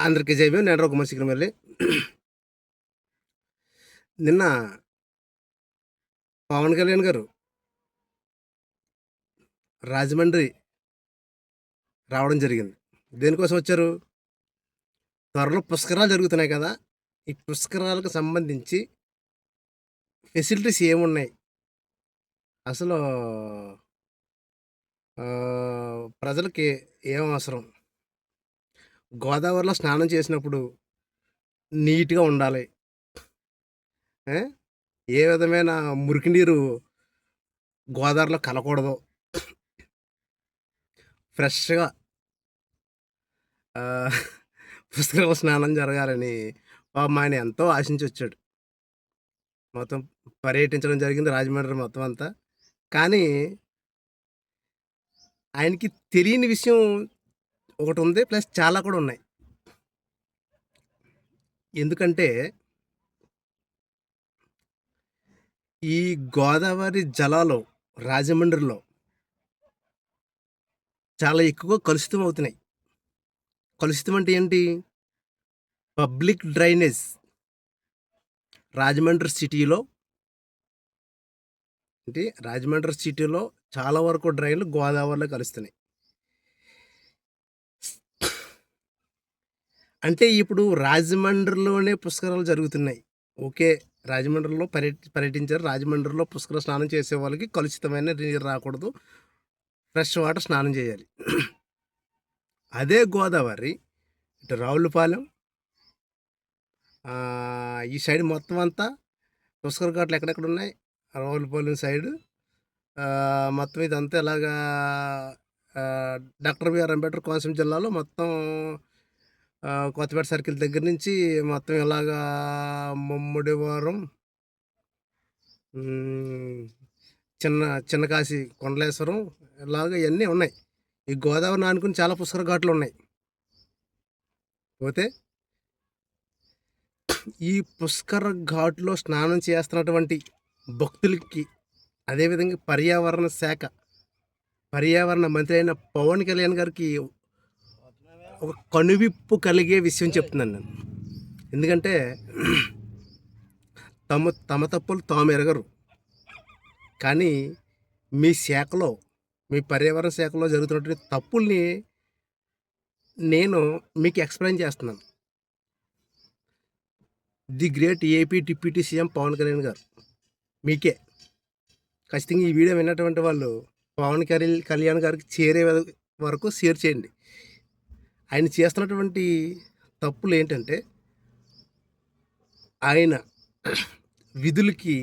అందరికీ జైభీం. నేను రఘుమతి శిఖరమల్లి. నిన్న పవన్ కళ్యాణ్ గారు రాజమండ్రి రావడం జరిగింది. దేనికోసం వచ్చారు? త్వరలో పుష్కరాలు జరుగుతున్నాయి కదా, ఈ పుష్కరాలకు సంబంధించి ఫెసిలిటీస్ ఏమున్నాయి, అసలు ప్రజలకి ఏం అవసరం, గోదావరిలో స్నానం చేసినప్పుడు నీట్గా ఉండాలి, ఏ విధమైన మురికి నీరు గోదావరిలో కలకూడదు, ఫ్రెష్గా పుష్కర స్నానం జరగాలని పాపం ఆయన ఎంతో ఆశించి వచ్చాడు. మొత్తం పర్యటించడం జరిగింది రాజమండ్రి మొత్తం అంతా. కానీ ఆయనకి తెలియని విషయం ఒకటి ఉంది, ప్లస్ చాలా కూడా ఉన్నాయి. ఎందుకంటే ఈ గోదావరి జలాలు రాజమండ్రిలో చాలా ఎక్కువగా కలుషితం అవుతున్నాయి. కలుషితం అంటే ఏంటి? పబ్లిక్ డ్రైనేజ్ రాజమండ్రి సిటీలో చాలా వరకు డ్రైన్లు గోదావరిలో కలుస్తున్నాయి. అంటే ఇప్పుడు రాజమండ్రిలోనే పుష్కరాలు జరుగుతున్నాయి. ఓకే, రాజమండ్రిలో పర్యటించారు. రాజమండ్రిలో పుష్కర స్నానం చేసే వాళ్ళకి కలుషితమైన నీరు రాకూడదు, ఫ్రెష్ వాటర్ స్నానం చేయాలి. అదే గోదావరి ఇటు రావులపాలెం ఈ సైడ్ మొత్తం అంతా పుష్కర ఘాట్లు ఎక్కడెక్కడ ఉన్నాయి, రావులపాలెం సైడు మొత్తం ఇదంతా ఇలాగా డాక్టర్ బిఆర్ అంబేద్కర్ కోనసీమ జిల్లాలో మొత్తం కొత్తపేట సర్కిల్ దగ్గర నుంచి మొత్తం ఇలాగా ముమ్మడివారం, చిన్న కాశీ, కొండలేశ్వరం ఇలాగ ఇవన్నీ ఉన్నాయి. ఈ గోదావరిని ఆనుకుని చాలా పుష్కర ఘాట్లు ఉన్నాయి. పోతే ఈ పుష్కర ఘాట్లో స్నానం చేస్తున్నటువంటి భక్తులకి, అదేవిధంగా పర్యావరణ మంత్రి అయిన పవన్ కళ్యాణ్ గారికి ఒక కనువిప్పు కలిగే విషయం చెప్తున్నాను నేను. ఎందుకంటే తమ తప్పులు తాము ఎరగరు, కానీ మీ పర్యావరణ శాఖలో జరుగుతున్నటువంటి తప్పుల్ని నేను మీకు ఎక్స్ప్లెయిన్ చేస్తున్నాను. The great AP deputy CM Pawan Kalyan garu, మీకే ఖచ్చితంగా ఈ వీడియో విన్నటువంటి వాళ్ళు పవన్ కళ్యాణ్ గారికి చేరే వరకు షేర్ చేయండి. ఆయన చేస్తున్నటువంటి తప్పులు ఏంటంటే, ఆయన విధులకి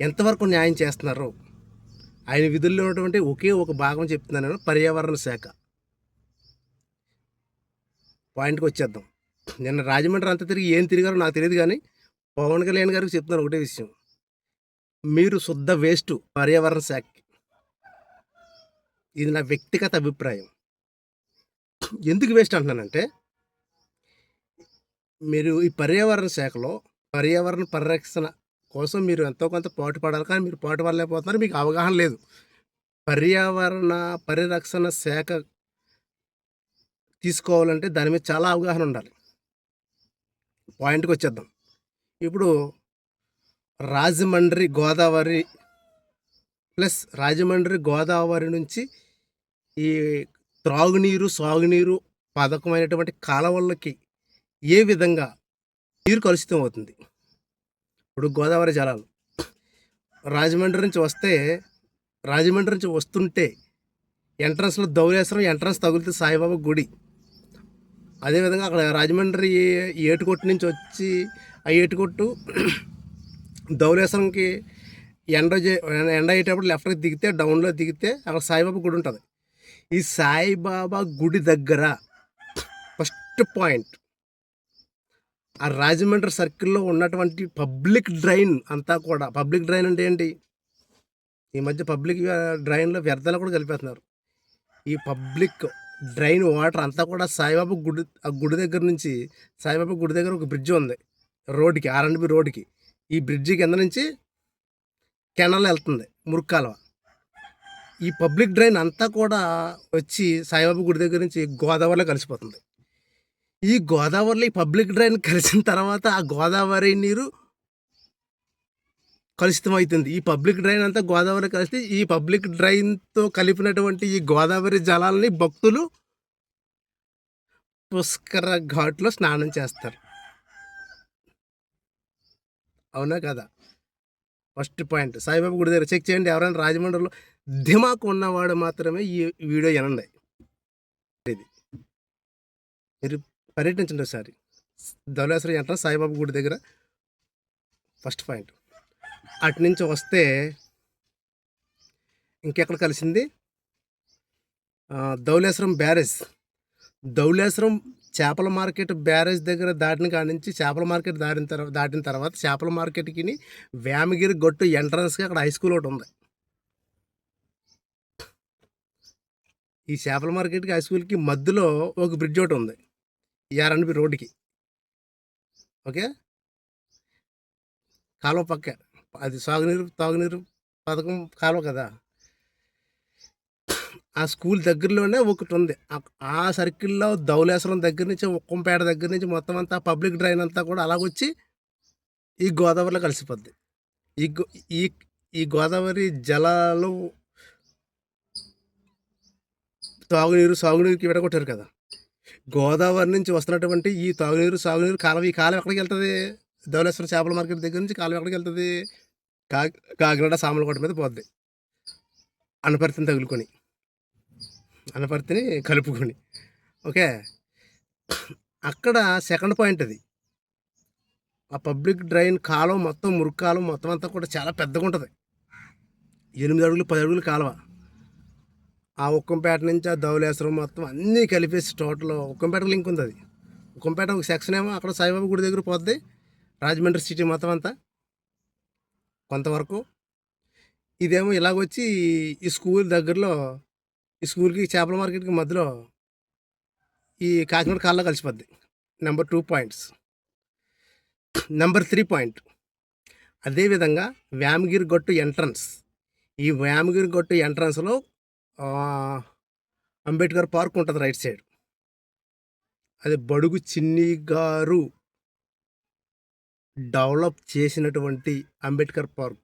ఎంతవరకు న్యాయం చేస్తున్నారో, ఆయన విధుల్లో ఉన్నటువంటి ఒకే ఒక భాగం చెప్తున్నాను, పర్యావరణ శాఖ. పాయింట్కి వచ్చేద్దాం. నిన్న రాజమండ్రి అంతా తిరిగి ఏం తిరిగారో నాకు తెలియదు, కానీ పవన్ కళ్యాణ్ గారికి చెప్తున్నాను ఒకటే విషయం, మీరు శుద్ధ వేస్ట్ పర్యావరణ శాఖకి. ఇది నా వ్యక్తిగత అభిప్రాయం. ఎందుకు వేస్ట్ అంటున్నానంటే, మీరు ఈ పర్యావరణ శాఖలో పర్యావరణ పరిరక్షణ కోసం మీరు ఎంతో కొంత పాటు పడాలి, కానీ మీరు పాటు పడలేకపోతున్నారు, మీకు అవగాహన లేదు. పర్యావరణ పరిరక్షణ శాఖ తీసుకోవాలంటే దాని మీద చాలా అవగాహన ఉండాలి. పాయింట్కి వచ్చేద్దాం. ఇప్పుడు రాజమండ్రి గోదావరి నుంచి ఈ త్రాగునీరు, సాగునీరు పథకమైనటువంటి కాలువలకి ఏ విధంగా నీరు కలుషితం అవుతుంది. ఇప్పుడు గోదావరి జలాలు రాజమండ్రి నుంచి వస్తుంటే ఎంట్రన్స్లో ధవళేశ్వరం ఎంట్రన్స్ తగులుతుంది సాయిబాబా గుడి. అదేవిధంగా అక్కడ రాజమండ్రి ఏటుకొట్టు నుంచి వచ్చి ఆ ఏటుకొట్టు ధవళేశ్వరంకి ఎండ అయ్యేటప్పుడు లెఫ్ట్కి దిగితే, డౌన్లో దిగితే అక్కడ సాయిబాబా గుడి ఉంటుంది. ఈ సాయిబాబా గుడి దగ్గర ఫస్ట్ పాయింట్, ఆ రాజమండ్రి సర్కిల్లో ఉన్నటువంటి పబ్లిక్ డ్రైన్ అంతా కూడా, పబ్లిక్ డ్రైన్ అంటే ఏంటి? ఈ మధ్య పబ్లిక్ డ్రైన్లో వ్యర్థాలు కూడా కలిపేస్తున్నారు. ఈ పబ్లిక్ డ్రైన్ వాటర్ అంతా కూడా సాయిబాబా గుడి దగ్గర నుంచి, సాయిబాబా గుడి దగ్గర ఒక బ్రిడ్జ్ ఉంది రోడ్డుకి, R&B రోడ్డుకి. ఈ బ్రిడ్జి కింద నుంచి కెనాల్ వెళ్తుంది, మురుక్కాలవ. ఈ పబ్లిక్ డ్రైన్ అంతా కూడా వచ్చి సాయిబాబా గుడి దగ్గర నుంచి గోదావరిలో కలిసిపోతుంది. ఈ గోదావరిలో ఈ పబ్లిక్ డ్రైన్ కలిసిన తర్వాత ఆ గోదావరి నీరు కలుషితమవుతుంది. ఈ పబ్లిక్ డ్రైన్ అంతా గోదావరి కలిసి ఈ పబ్లిక్ డ్రైన్‌తో కలిపినటువంటి ఈ గోదావరి జలాల్ని భక్తులు పుష్కర ఘాట్‌లో స్నానం చేస్తారు. అవునా? కాదా? ఫస్ట్ పాయింట్ సాయిబాబా గుడి దగ్గర చెక్ చేయండి. ఎవరైనా రాజమండ్రిలో దిమాకు ఉన్నవాడు మాత్రమే ఈ వీడియో వినండి. ఇది మీరు పర్యటించండి ఒకసారి. ధవళేశ్వరం ఎంట్రన్స్ సాయిబాబా గుడి దగ్గర ఫస్ట్ పాయింట్. అటు నుంచి వస్తే ఇంకెక్కడ కలిసింది ధవళేశ్వరం బ్యారేజ్. ధవళేశ్వరం చేపల మార్కెట్ బ్యారేజ్ దగ్గర దాటిన కాడి నుంచి చేపల మార్కెట్ దాటిన తర్వాత చేపల మార్కెట్కి వేమగిరి గట్టు ఎంట్రన్స్గా అక్కడ హై స్కూల్ ఒకటి ఉంది. ఈ చేపల మార్కెట్కి హై స్కూల్కి మధ్యలో ఒక బ్రిడ్జ్ ఒకటి ఉంది ఆర్ఎన్బి రోడ్డుకి. ఓకే, కాలువ పక్క అది తాగునీరు పథకం కాలువ కదా. ఆ స్కూల్ దగ్గరలోనే ఒకటి ఉంది. ఆ సర్కిల్లో ధవళేశ్వరం దగ్గర నుంచి ఉక్కంపేట దగ్గర నుంచి మొత్తం అంతా పబ్లిక్ డ్రైన్ అంతా కూడా అలాగొచ్చి ఈ గోదావరిలో కలిసిపోద్ది. ఈ ఈ ఈ గోదావరి జలాలు సాగునీరుకి విడగొట్టారు కదా. గోదావరి నుంచి వస్తున్నటువంటి ఈ సాగునీరు కాలువ, ఈ కాలువ ఎక్కడికి వెళ్తుంది? ధవళేశ్వరం చేపల మార్కెట్ దగ్గర నుంచి కాలువ ఎక్కడికి వెళ్తుంది? కాకినాడ సామలకోట మీద పోద్ది. అనపర్తిని తగులుకొని అనపర్తిని కలుపుకొని. ఓకే, అక్కడ సెకండ్ పాయింట్ అది. ఆ పబ్లిక్ డ్రైన్ కాలువ మొత్తం మురుగు కాలువ మొత్తం అంతా కూడా చాలా పెద్దగా ఉంటుంది. 8 అడుగులు 10 అడుగులు కాలువ. ఆ ఉక్కంపేట నుంచి ఆ ధవళేశ్వరం మొత్తం అన్నీ కలిపేసి టోటల్ ఉక్కంపేటకు లింక్ ఉంది. అది ఉక్కంపేట ఒక సెక్షన్ ఏమో అక్కడ సాయిబాబా గుడి దగ్గర పోద్ది. రాజమండ్రి సిటీ మొత్తం అంతా కొంతవరకు. ఇదేమో ఇలాగొచ్చి ఈ స్కూల్ దగ్గరలో ఈ స్కూల్కి చేపల మార్కెట్కి మధ్యలో ఈ కాకినాడ కాల్లో కలిసిపోద్ది. Number 2 points. నెంబర్ 3 పాయింట్, అదేవిధంగా వేమగిరి గట్టు ఎంట్రన్స్. ఈ వేమగిరి గట్టు ఎంట్రన్స్లో అంబేద్కర్ పార్క్ ఉంటుంది రైట్ సైడ్. అది బడుగు చిన్ని గారు డెవలప్ చేసినటువంటి అంబేద్కర్ పార్క్.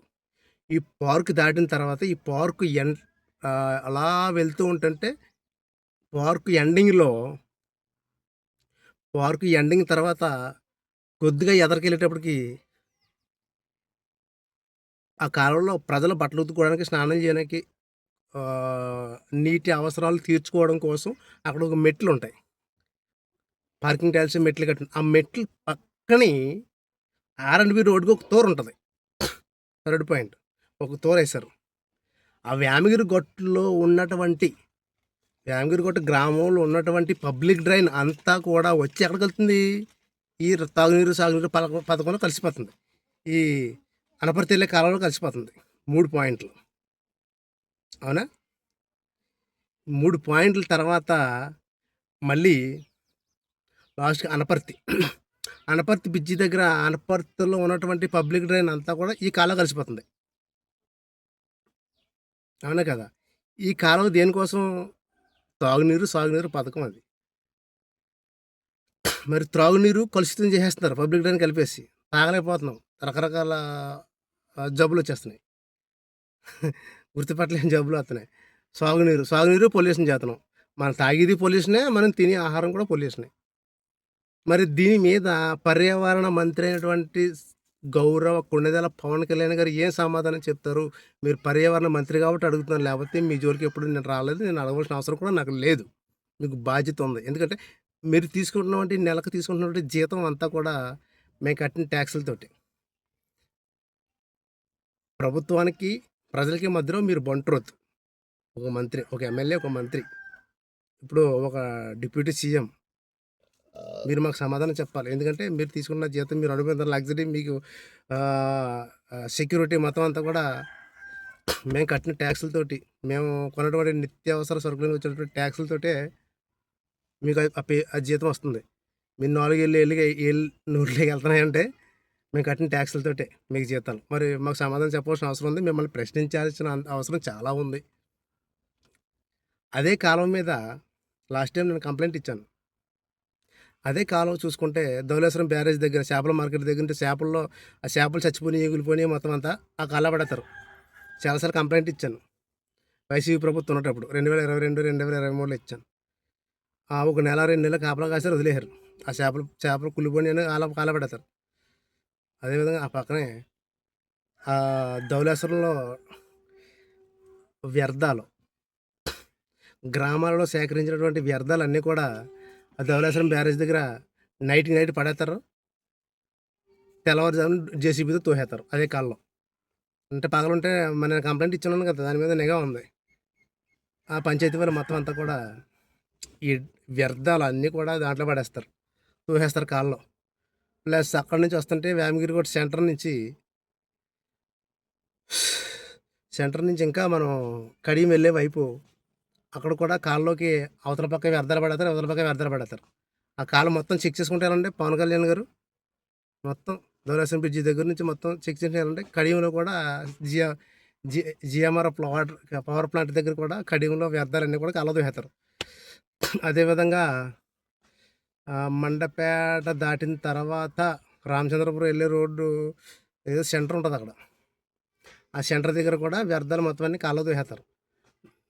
ఈ పార్క్ దాటిన తర్వాత ఈ పార్క్ అలా వెళ్తూ ఉంటుంటే పార్క్ ఎండింగ్ తర్వాత కొద్దిగా ఎదరికెళ్ళేటప్పటికి ఆ కాలంలో ప్రజలు బట్టలు ఉతుక్కోవడానికి, స్నానం చేయడానికి, నీటి అవసరాలు తీర్చుకోవడం కోసం అక్కడ ఒక మెట్లు ఉంటాయి. పార్కింగ్ ట్యాక్సీ మెట్లు కట్టిన ఆ మెట్లు పక్కని ఆర్ఎండ్బి రోడ్డుకి ఒక తోరు ఉంటుంది. థర్డ్ పాయింట్, ఒక తోరు వేశారు. ఆ వేమగిరి గట్టు గ్రామంలో ఉన్నటువంటి పబ్లిక్ డ్రైన్ అంతా కూడా వచ్చి ఎక్కడికి వెళ్తుంది? ఈ సాగునీరు పథకంలో కలిసిపోతుంది. ఈ అనపర్తి వెళ్ళే కాలంలో కలిసిపోతుంది. 3 పాయింట్లు. అవునా? 3 పాయింట్ల తర్వాత మళ్ళీ లాస్ట్కి అనపర్తి బ్రిడ్జి దగ్గర అనపర్తిలో ఉన్నటువంటి పబ్లిక్ డ్రైన్ అంతా కూడా ఈ కాలువ కలిసిపోతుంది. అవునా కదా? ఈ కాలువ దేనికోసం? సాగునీరు పథకం అది. మరి త్రాగునీరు కలుషితం చేసేస్తున్నారు పబ్లిక్ డ్రైన్ కలిపేసి. తాగలేకపోతున్నాం. రకరకాల జబ్బులు వచ్చేస్తున్నాయి. గుర్తుపట్టలేని జబ్బులు వస్తున్నాయి. సాగునీరు పొల్యూషన్ చేస్తున్నాం. మనం తాగేది పొల్యూషనే, మనం తినే ఆహారం కూడా పొల్యూషనే. మరి దీని మీద పర్యావరణ మంత్రి అయినటువంటి గౌరవ కొండెదల పవన్ కళ్యాణ్ గారు ఏం సమాధానం చెప్తారు? మీరు పర్యావరణ మంత్రి కాబట్టి అడుగుతున్నాను, లేకపోతే మీ జోలికి ఎప్పుడు నేను రాలేదు, నేను అడగవలసిన అవసరం కూడా నాకు లేదు. మీకు బాధ్యత ఉంది. ఎందుకంటే మీరు నెలకు తీసుకుంటున్నటువంటి జీతం అంతా కూడా మేము కట్టిన ట్యాక్సులతోటి. ప్రభుత్వానికి ప్రజలకి మధ్యలో మీరు బంట్రోత్. ఒక మంత్రి, ఒక ఎమ్మెల్యే, ఒక మంత్రి, ఇప్పుడు ఒక డిప్యూటీ సీఎం. మీరు మాకు సమాధానం చెప్పాలి. ఎందుకంటే మీరు తీసుకున్న జీతం, మీరు అనుభవించిన లగ్జరీ, మీకు సెక్యూరిటీ మొత్తం అంతా కూడా మేము కట్టిన ట్యాక్సులతోటి, మేము కొన్నటువంటి నిత్యావసర సరుకులు వచ్చేటువంటి ట్యాక్సులతోటే మీకు ఆ జీతం వస్తుంది. మీరు 4 నూరులోకి వెళ్తున్నాయంటే మేము కట్టిన ట్యాక్సులతోటే మీకు జీతాలు. మరి మాకు సమాధానం చెప్పవలసిన అవసరం ఉంది. మిమ్మల్ని ప్రశ్నించాల్సిన అవసరం చాలా ఉంది. అదే కాలం మీద లాస్ట్ టైం నేను కంప్లైంట్ ఇచ్చాను. అదే కాలం చూసుకుంటే ధవళేశ్వరం బ్యారేజ్ దగ్గర చేపల మార్కెట్ దగ్గర ఉంటే చేపల్లో ఆ చేపలు చచ్చిపోయి ఎగిలిపోయి మొత్తం అంతా ఆ కాళ్ళ పడతారు. చాలాసార్లు కంప్లైంట్ ఇచ్చాను వైసీపీ ప్రభుత్వం ఉన్నప్పుడు 2022 2023లో ఇచ్చాను. ఒక నెల 2 నెలలు కాపలా కాసారు, వదిలేశారు. ఆ చేపలు కుళ్ళిపోయి అని కాళ్ళ పడతారు. అదేవిధంగా ఆ పక్కనే ధవళేశ్వరంలో వ్యర్థాలు, గ్రామాలలో సేకరించినటువంటి వ్యర్థాలన్నీ కూడా ఆ ధవళేశ్వరం బ్యారేజ్ దగ్గర నైట్కి నైట్ పడేస్తారు. తెల్లవారుజామున జేసీబీతో తోసేస్తారు అదే కాలంలో. అంటే పగలుంటే మన కంప్లైంట్ ఇచ్చున్నాను కదా, దాని మీద నిఘా ఉంది. ఆ పంచాయతీ వాళ్ళు మొత్తం అంతా కూడా ఈ వ్యర్థాలు అన్నీ కూడా దాంట్లో పడేస్తారు, తోసేస్తారు కాల్లో. ప్లస్ అక్కడి నుంచి వస్తుంటే వేమగిరికోట సెంటర్ నుంచి ఇంకా మనం కడియం వెళ్ళే వైపు అక్కడ కూడా కాల్లోకి అవతల పక్క వ్యర్థాలు పడతారు, అవతల పక్క వ్యర్థాలు పడతారు. ఆ కాలం మొత్తం చెక్ చేసుకుంటారంటే పవన్ కళ్యాణ్ గారు మొత్తం ధవళేశ్వరం బ్రిడ్జి దగ్గర నుంచి మొత్తం చెక్ చేయాలంటే కడియంలో కూడా జియా జి జిఎంఆర్ పవర్ ప్లాంట్ దగ్గర కూడా కడియంలో వ్యర్థాలన్నీ కూడా కాలువ తోసేస్తారు. అదేవిధంగా మండపేట దాటిన తర్వాత రామచంద్రపురం వెళ్ళే రోడ్డు ఏదో సెంటర్ ఉంటుంది అక్కడ. ఆ సెంటర్ దగ్గర కూడా వ్యర్థాలు మొత్తం అన్ని కాలువ తోసేస్తారు.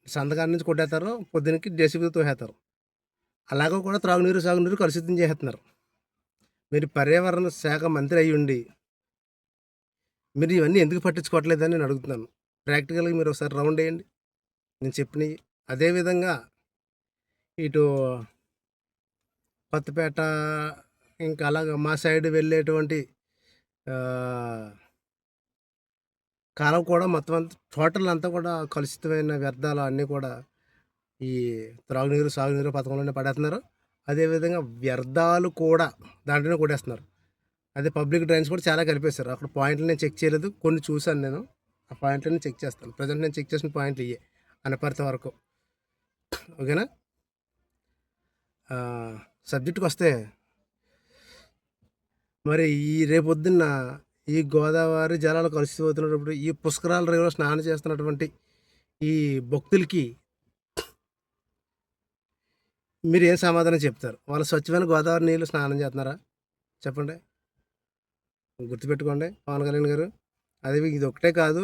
సంతకాల నుంచి కొట్టేస్తారు, పొద్దునకి జేసీబీతో తోసేస్తారు. అలాగో కూడా త్రాగునీరు సాగునీరు కలుషితం చేసేస్తున్నారు. మీరు పర్యావరణ శాఖ మంత్రి అయ్యి ఉండి మీరు ఇవన్నీ ఎందుకు పట్టించుకోవట్లేదని నేను అడుగుతున్నాను. ప్రాక్టికల్గా మీరు ఒకసారి రౌండ్ వేయండి నేను చెప్పినవి. అదేవిధంగా ఇటు కొత్తపేట ఇంకా అలాగ మా సైడ్ వెళ్ళేటువంటి కాలం కూడా మొత్తం అంతా టోటల్ అంతా కూడా కలుషితమైన వ్యర్థాలు అన్నీ కూడా ఈ త్రాగునీరు సాగునీరు పథకంలోనే పడేస్తున్నారు. అదేవిధంగా వ్యర్థాలు కూడా దాంట్లోనే కొట్టేస్తున్నారు. అదే పబ్లిక్ డ్రైన్స్ కూడా చాలా కలిపేస్తారు. అక్కడ పాయింట్లు నేను చెక్ చేయలేదు, కొన్ని చూశాను నేను. ఆ పాయింట్లన్నీ చెక్ చేస్తాను. ప్రజెంట్ నేను చెక్ చేసిన పాయింట్లు ఇవే అనపర్తి వరకు. ఓకేనా? సబ్జెక్టుకి వస్తే మరి ఈ రేపొద్దున్న ఈ గోదావరి జలాలు కలుషితమవుతున్నప్పుడు ఈ పుష్కరాల రేవులో స్నానం చేస్తున్నటువంటి ఈ భక్తులకి మీరు ఏం సమాధానం చెప్తారు? వాళ్ళు స్వచ్ఛమైన గోదావరి నీళ్ళు స్నానం చేస్తున్నారా చెప్పండి. గుర్తుపెట్టుకోండి పవన్ కళ్యాణ్ గారు. అది ఇది ఒకటే కాదు,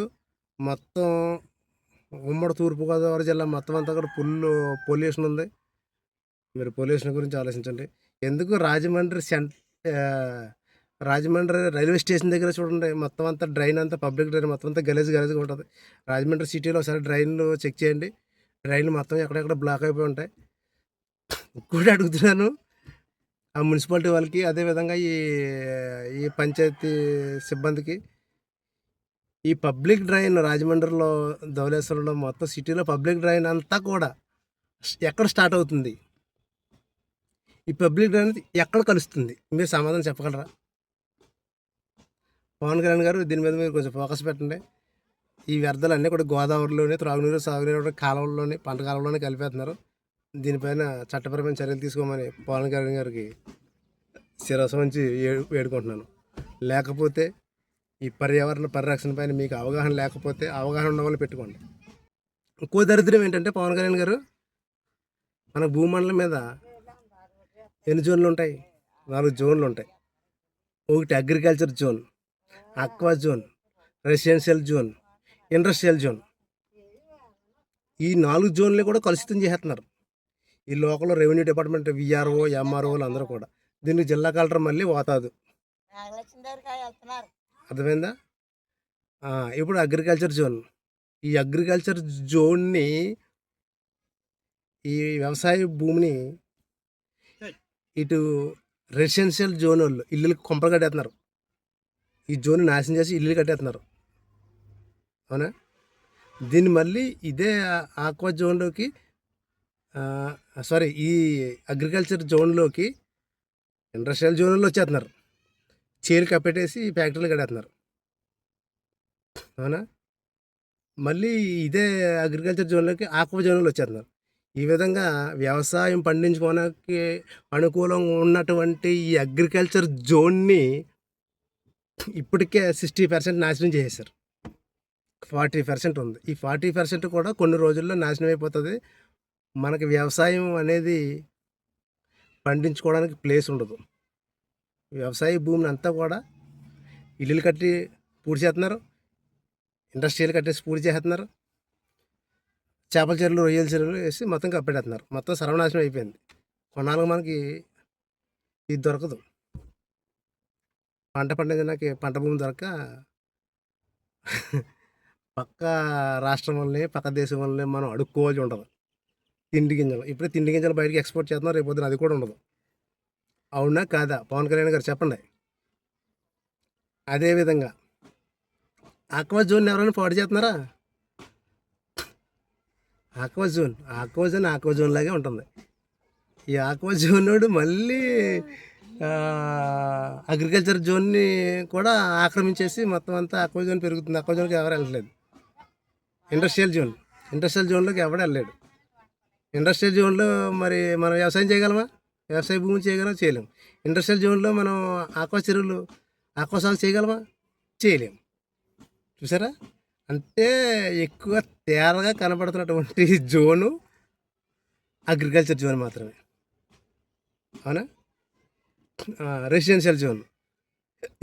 మొత్తం ఉమ్మడి తూర్పుగోదావరి జిల్లా మొత్తం అంతా కూడా పొల్యూషన్ ఉంది. మీరు పొల్యూషన్ గురించి ఆలోచించండి. ఎందుకు రాజమండ్రి రైల్వే స్టేషన్ దగ్గర చూడండి, మొత్తం అంతా డ్రైన్ అంతా పబ్లిక్ డ్రైన్ మొత్తం అంతా గలీజ్గా ఉంటుంది. రాజమండ్రి సిటీలో ఒకసారి డ్రైన్లు చెక్ చేయండి. డ్రైన్లు మొత్తం ఎక్కడెక్కడ బ్లాక్ అయిపోయి ఉంటాయి. కూడా అడుగుతున్నాను ఆ మున్సిపాలిటీ వాళ్ళకి, అదేవిధంగా ఈ పంచాయతీ సిబ్బందికి. ఈ పబ్లిక్ డ్రైన్ రాజమండ్రిలో ధవళేశ్వరంలో మొత్తం సిటీలో పబ్లిక్ డ్రైన్ అంతా కూడా ఎక్కడ స్టార్ట్ అవుతుంది? ఈ పబ్లిక్ డ్రైన్ ఎక్కడ కలుస్తుంది? మీరు సమాధానం చెప్పగలరా? పవన్ కళ్యాణ్ గారు దీని మీద మీరు కొంచెం ఫోకస్ పెట్టండి. ఈ వ్యర్థాలు అన్నీ కూడా గోదావరిలోనే త్రాగునీరు సాగునీరు కాలువల్లోనే పంట కాలంలోనే కలిపేస్తున్నారు. దీనిపైన చట్టపరమైన చర్యలు తీసుకోమని పవన్ కళ్యాణ్ గారికి శిరస్సు నుంచి వేడుకుంటున్నాను. లేకపోతే ఈ పర్యావరణ పరిరక్షణ పైన మీకు అవగాహన లేకపోతే అవగాహన ఉన్న వాళ్ళు పెట్టుకోండి. ఇంకో దరిద్రం ఏంటంటే పవన్ కళ్యాణ్ గారు, మన భూమండలం మీద ఎన్ని జోన్లు ఉంటాయి? 4 జోన్లు ఉంటాయి. ఒకటి agriculture zone, aqua zone, residential zone, industrial zone. ఈ 4 జోన్లు కూడా కలుషితం చేస్తున్నారు ఈ లోకల్ రెవెన్యూ డిపార్ట్మెంట్, విఆర్ఓ, ఎంఆర్ఓలు అందరూ కూడా. దీనికి జిల్లా కలెక్టర్ మళ్ళీ పోతాదు. అర్థమైందా? ఇప్పుడు అగ్రికల్చర్ జోన్, ఈ అగ్రికల్చర్ జోన్ని, ఈ వ్యవసాయ భూమిని ఇటు రెసిడెన్షియల్ జోన్ వాళ్ళు ఇల్లులకు కొంపలు కట్టేస్తున్నారు. ఈ జోన్ నాశనం చేసి ఇల్లు కట్టేస్తున్నారు. అవునా? దీన్ని మళ్ళీ ఇదే ఆక్వా జోన్లోకి ఈ అగ్రికల్చర్ జోన్లోకి ఇండస్ట్రియల్ జోన్లో వచ్చేస్తున్నారు. చేలు కప్పెట్టేసి ఫ్యాక్టరీలు కట్టేస్తున్నారు. అవునా? మళ్ళీ ఇదే అగ్రికల్చర్ జోన్లోకి ఆక్వా జోన్లో వచ్చేస్తున్నారు. ఈ విధంగా వ్యవసాయం పండించుకోవడానికి అనుకూలంగా ఉన్నటువంటి ఈ అగ్రికల్చర్ జోన్ని ఇప్పటికే 60% నాశనం చేసేసారు. 40% ఉంది. ఈ 40% కూడా కొన్ని రోజుల్లో నాశనం అయిపోతుంది. మనకి వ్యవసాయం అనేది పండించుకోవడానికి ప్లేస్ ఉండదు. వ్యవసాయ భూమిని అంతా కూడా ఇల్లులు కట్టి పూర్తి చేస్తున్నారు, ఇండస్ట్రియల్ కట్టేసి పూర్తి చేస్తున్నారు, చేపల చెరువులు రొయ్యల చెరువులు వేసి మొత్తం కప్పెట్టేస్తున్నారు. మొత్తం సర్వనాశనం అయిపోయింది. కొన్నాళ్ళకి మనకి ఇది దొరకదు. పంట పండించడానికి పంట భూమి దొరక పక్క రాష్ట్రం వల్లనే పక్క దేశం వల్లనే మనం అడుక్కోవాల్సి ఉంటుంది. తిండి గింజలు ఇప్పుడే తిండి గింజలు బయటికి ఎక్స్పోర్ట్ చేస్తున్నారు, రేపు పొద్దున అది కూడా ఉండదు. అవునా కాదా పవన్ కళ్యాణ్ గారు చెప్పండి. అదేవిధంగా ఆక్వా జోన్ ఎవరైనా పాడు చేస్తున్నారా? ఆక్వా జోన్ లాగే ఉంటుంది. ఈ ఆక్వా జోన్ మళ్ళీ అగ్రికల్చర్ జోన్ని కూడా ఆక్రమించేసి మొత్తం అంతా ఆక్వా జోన్ పెరుగుతుంది. ఆక్వా జోన్కి ఎవరు వెళ్ళలేదు. ఇండస్ట్రియల్ జోన్లోకి ఎవడు వెళ్ళలేడు. ఇండస్ట్రియల్ జోన్లో మరి మనం వ్యవసాయం చేయగలమా? వ్యవసాయ భూమి చేయలేము. ఇండస్ట్రియల్ జోన్లో మనం ఆక్వా చెరువులు ఆక్వా సాగు చేయగలమా? చేయలేము. చూసారా? అంటే ఎక్కువ తేరగా కనపడుతున్నటువంటి జోను అగ్రికల్చర్ జోన్ మాత్రమే. అవునా? Residential zone.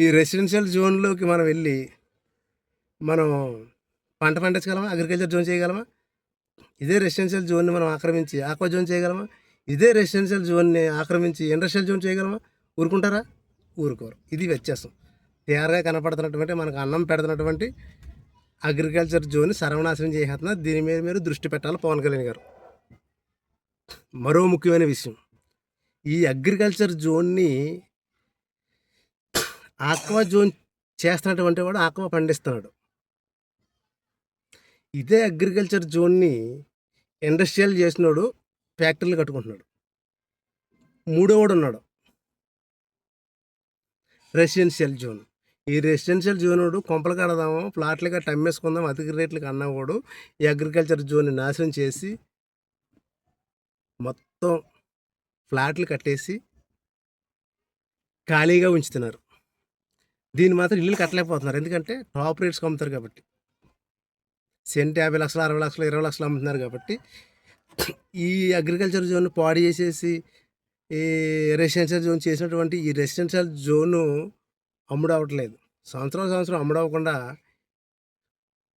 ఈ రెసిడెన్షియల్ జోన్లోకి మనం వెళ్ళి మనం పంట పండించగలమా? అగ్రికల్చర్ జోన్ చేయగలమా? ఇదే రెసిడెన్షియల్ జోన్ని మనం ఆక్రమించి ఆక్వా జోన్ చేయగలమా? ఇదే రెసిడెన్షియల్ జోన్ని ఆక్రమించి ఇండస్ట్రియల్ జోన్ చేయగలమా? ఊరుకుంటారా? ఊరుకోరు. ఇది వ్యత్యాసం. తేరగా కనపడుతున్నటువంటి మనకు అన్నం పెడుతున్నటువంటి అగ్రికల్చర్ జోన్ని సర్వనాశనం చేసేస్తున్నారు. దీని మీద మీరు దృష్టి పెట్టాలి పవన్ కళ్యాణ్ గారు. మరో ముఖ్యమైన విషయం, ఈ అగ్రికల్చర్ జోన్ని ఆక్వా జోన్ చేస్తున్నటువంటి వాడు ఆక్వా పండిస్తున్నాడు. ఇదే అగ్రికల్చర్ జోన్ని ఇండస్ట్రియల్ చేసినోడు ఫ్యాక్టరీలు కట్టుకుంటున్నాడు. మూడోవాడు ఉన్నాడు రెసిడెన్షియల్ జోన్. ఈ రెసిడెన్షియల్ జోనుడు కొంపలు కడదాము, ప్లాట్లు కట్టి అమ్మేసుకుందాం, అధిక రేట్లకు అన్నవాడు ఈ అగ్రికల్చర్ జోన్ని నాశనం చేసి మొత్తం ఫ్లాట్లు కట్టేసి ఖాళీగా ఉంచుతున్నారు. దీన్ని మాత్రం ఇల్లు కట్టలేకపోతున్నారు. ఎందుకంటే టాప్ రేట్స్కి అమ్ముతారు కాబట్టి. సెంట్ 50 లక్షలు, 60 లక్షలు, 20 లక్షలు అమ్ముతున్నారు కాబట్టి ఈ అగ్రికల్చర్ జోన్ పాడు చేసేసి ఈ రెసిడెన్షియల్ జోన్ చేసినటువంటి ఈ రెసిడెన్షియల్ జోను అమ్ముడవట్లేదు. సంవత్సరం అమ్ముడవకుండా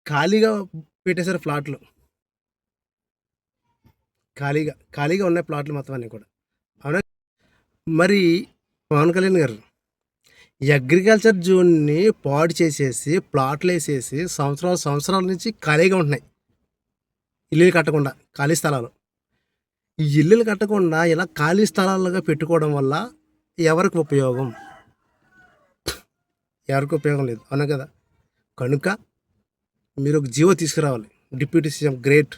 ఖాళీగా పెట్టేశారు ప్లాట్లు. ఖాళీగా ఉన్నాయి ప్లాట్లు మొత్తం అన్నీ కూడా. అవునా? మరి పవన్ కళ్యాణ్ గారు ఈ అగ్రికల్చర్ జోన్ని పాడు చేసేసి ప్లాట్లు వేసేసి సంవత్సరాల నుంచి ఖాళీగా ఉంటున్నాయి. ఇల్లులు కట్టకుండా ఖాళీ స్థలాలు. ఈ ఇల్లులు కట్టకుండా ఇలా ఖాళీ స్థలాలుగా పెట్టుకోవడం వల్ల ఎవరికి ఉపయోగం? లేదు. అవునా కదా? కనుక మీరు ఒక జీవో తీసుకురావాలి. Deputy CM great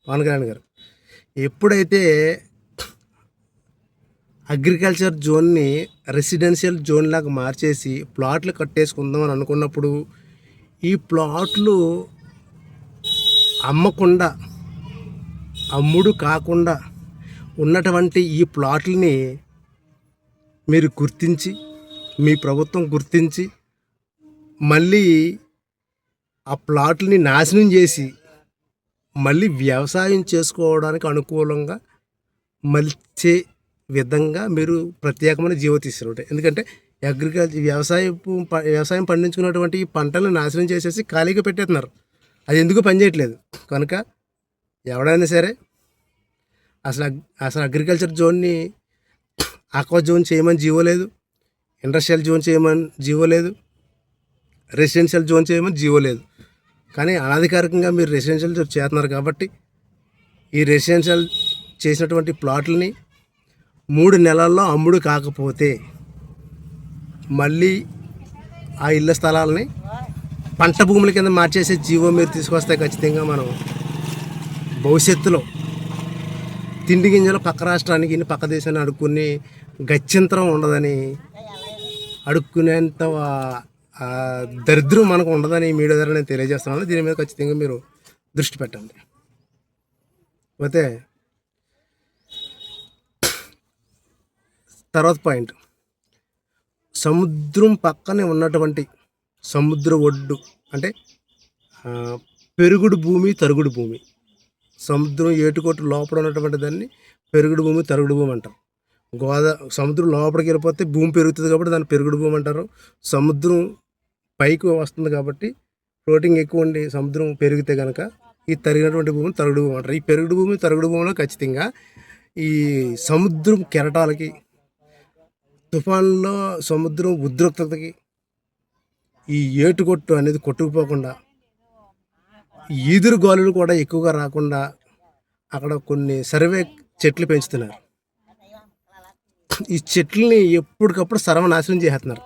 Pawan Kalyan garu ఎప్పుడైతే అగ్రికల్చర్ జోన్ని రెసిడెన్షియల్ జోన్ లాగా మార్చేసి ప్లాట్లు కట్టేసుకుందాం అని అనుకున్నప్పుడు ఈ ప్లాట్లు అమ్ముడు కాకుండా ఉన్నటువంటి ఈ ప్లాట్లని మీరు గుర్తించి, మీ ప్రభుత్వం గుర్తించి మళ్ళీ ఆ ప్లాట్లని నాశనం చేసి మళ్ళీ వ్యవసాయం చేసుకోవడానికి అనుకూలంగా మలిచే విధంగా మీరు ప్రత్యేకమైన జీవో తీసుకుంటారు. ఎందుకంటే వ్యవసాయం పండించుకున్నటువంటి ఈ పంటలను నాశనం చేసేసి ఖాళీగా పెట్టేస్తున్నారు. అది ఎందుకు పనిచేయట్లేదు. కనుక ఎవడైనా సరే అసలు అగ్రికల్చర్ జోన్ని ఆక్వా జోన్ చేయమని జీవో లేదు, ఇండస్ట్రియల్ జోన్ చేయమని జీవో లేదు, రెసిడెన్షియల్ జోన్ చేయమని జీవో లేదు. కానీ అనధికారికంగా మీరు రెసిడెన్షియల్ జోన్ చేస్తున్నారు కాబట్టి ఈ రెసిడెన్షియల్ చేసినటువంటి ప్లాట్లని 3 నెలల్లో అమ్ముడు కాకపోతే మళ్ళీ ఆ ఇళ్ళ స్థలాలని పంట భూముల కింద మార్చేసే జీవో మీరు తీసుకొస్తే ఖచ్చితంగా మనం భవిష్యత్తులో తిండి గింజలు పక్క రాష్ట్రానికి పక్క దేశాన్ని అడుక్కుని గత్యంతరం ఉండదని, అడుక్కునేంత దరిద్రం మనకు ఉండదని మీడియా ద్వారా నేను తెలియజేస్తున్నాను. దీని మీద ఖచ్చితంగా మీరు దృష్టి పెట్టండి. పోతే తర్వాత పాయింట్, సముద్రం పక్కనే ఉన్నటువంటి సముద్ర ఒడ్డు అంటే పెరుగుడు భూమి, తరుగుడు భూమి. సముద్రం ఏటుకొట్టు లోపల ఉన్నటువంటి దాన్ని పెరుగుడు భూమి, తరుగుడు భూమి అంటాం. సముద్రం లోపలికి వెళ్ళిపోతే భూమి పెరుగుతుంది కాబట్టి దాన్ని పెరుగుడు భూమి అంటారు. సముద్రం పైకి వస్తుంది కాబట్టి ఫ్లోటింగ్ ఎక్కువ ఉండి సముద్రం పెరిగితే కనుక ఈ తరిగినటువంటి భూమిని తరుగుడు భూమి అంటారు. ఈ పెరుగుడు భూమి తరుగుడు భూమిలో ఖచ్చితంగా ఈ సముద్రం కెరటాలకి, తుఫాన్లో సముద్రం ఉద్రిక్తతకి, ఈ ఏటుకొట్టు అనేది కొట్టుకుపోకుండా, ఈదురు గాలులు కూడా ఎక్కువగా రాకుండా అక్కడ కొన్ని సర్వే చెట్లు పెంచుతున్నారు. ఈ చెట్లని ఎప్పటికప్పుడు సర్వనాశనం చేస్తున్నారు.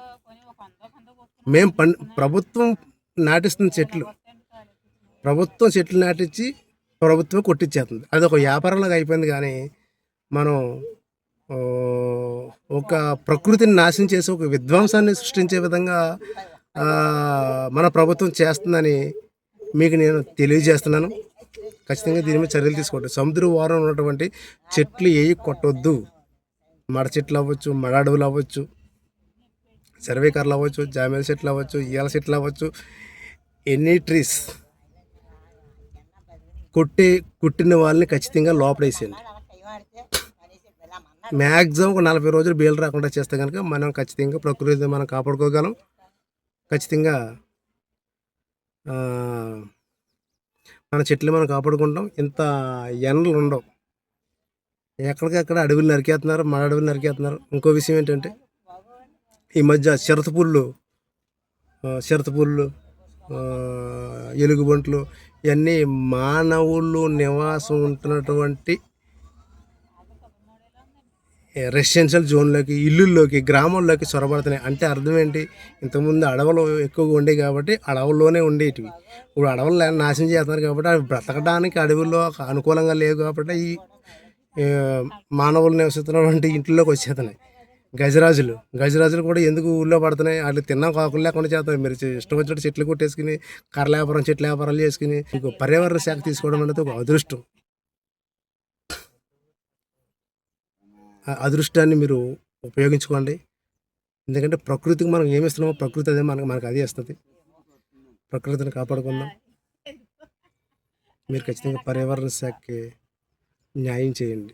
మేము ప్రభుత్వం నాటిస్తున్న చెట్లు, ప్రభుత్వం చెట్లు నాటించి ప్రభుత్వం కొట్టించేస్తుంది. అది ఒక వ్యాపారంలాగా అయిపోయింది. కానీ మనం ఒక ప్రకృతిని నాశనం చేసి ఒక విధ్వంసాన్ని సృష్టించే విధంగా మన ప్రభుత్వం చేస్తుందని మీకు నేను తెలియజేస్తున్నాను. ఖచ్చితంగా దీని మీద చర్యలు తీసుకోండి. సముద్ర వారం ఉన్నటువంటి చెట్లు ఏవి కొట్టొద్దు. మడ చెట్లు అవ్వచ్చు, మడ అడవులు అవ్వచ్చు, సర్వేకర్లు అవ్వచ్చు, జామేల చెట్లు అవ్వచ్చు, ఈల చెట్లు అవ్వచ్చు, ఎనీ ట్రీస్ కుట్టిన వాళ్ళని ఖచ్చితంగా లోపడేసేయండి. మ్యాక్సిమం ఒక 40 రోజులు బేలు రాకుండా చేస్తే కనుక మనం ఖచ్చితంగా ప్రకృతిని మనం కాపాడుకోగలం. ఖచ్చితంగా మన చెట్లు మనం కాపాడుకుంటాం. ఇంత ఎండలు ఉండవు. ఎక్కడికక్కడ అడవులు నరికేస్తున్నారు, మన అడవులు నరికేస్తున్నారు. ఇంకో విషయం ఏంటంటే ఈ మధ్య చిరుతపుళ్ళు, ఎలుగుబంట్లు ఇవన్నీ మానవులు నివాసం ఉంటున్నటువంటి రెసిడెన్షియల్ జోన్లోకి, ఇల్లుల్లోకి, గ్రామాల్లోకి చొరబడుతున్నాయి. అంటే అర్థం ఏంటి? ఇంతకుముందు అడవులు ఎక్కువగా ఉండేవి కాబట్టి అడవుల్లోనే ఉండేటివి. ఇప్పుడు అడవులు నాశనం చేస్తున్నారు కాబట్టి అవి బ్రతకడానికి అడవుల్లో అనుకూలంగా లేవు కాబట్టి ఈ మానవులు నివసిస్తున్నటువంటి ఇంట్లోకి వచ్చేస్తున్నాయి. గజరాజులు కూడా ఎందుకు ఊళ్ళో పడుతున్నాయి? వాళ్ళు తిన్నా కాకులు లేకుండా చేస్తారు. మీరు ఇష్టం వచ్చినట్టు చెట్లు కొట్టేసుకుని చెట్ల వ్యాపారాలు చేసుకుని మీకు పర్యావరణ శాఖ తీసుకోవడం అనేది ఒక అదృష్టం. అదృష్టాన్ని మీరు ఉపయోగించుకోండి. ఎందుకంటే ప్రకృతికి మనం ఏమి ఇస్తున్నామో ప్రకృతి అదే మనకు అదే ఇస్తుంది. ప్రకృతిని కాపాడుకుందాం. మీరు ఖచ్చితంగా పర్యావరణ శాఖకి న్యాయం చేయండి.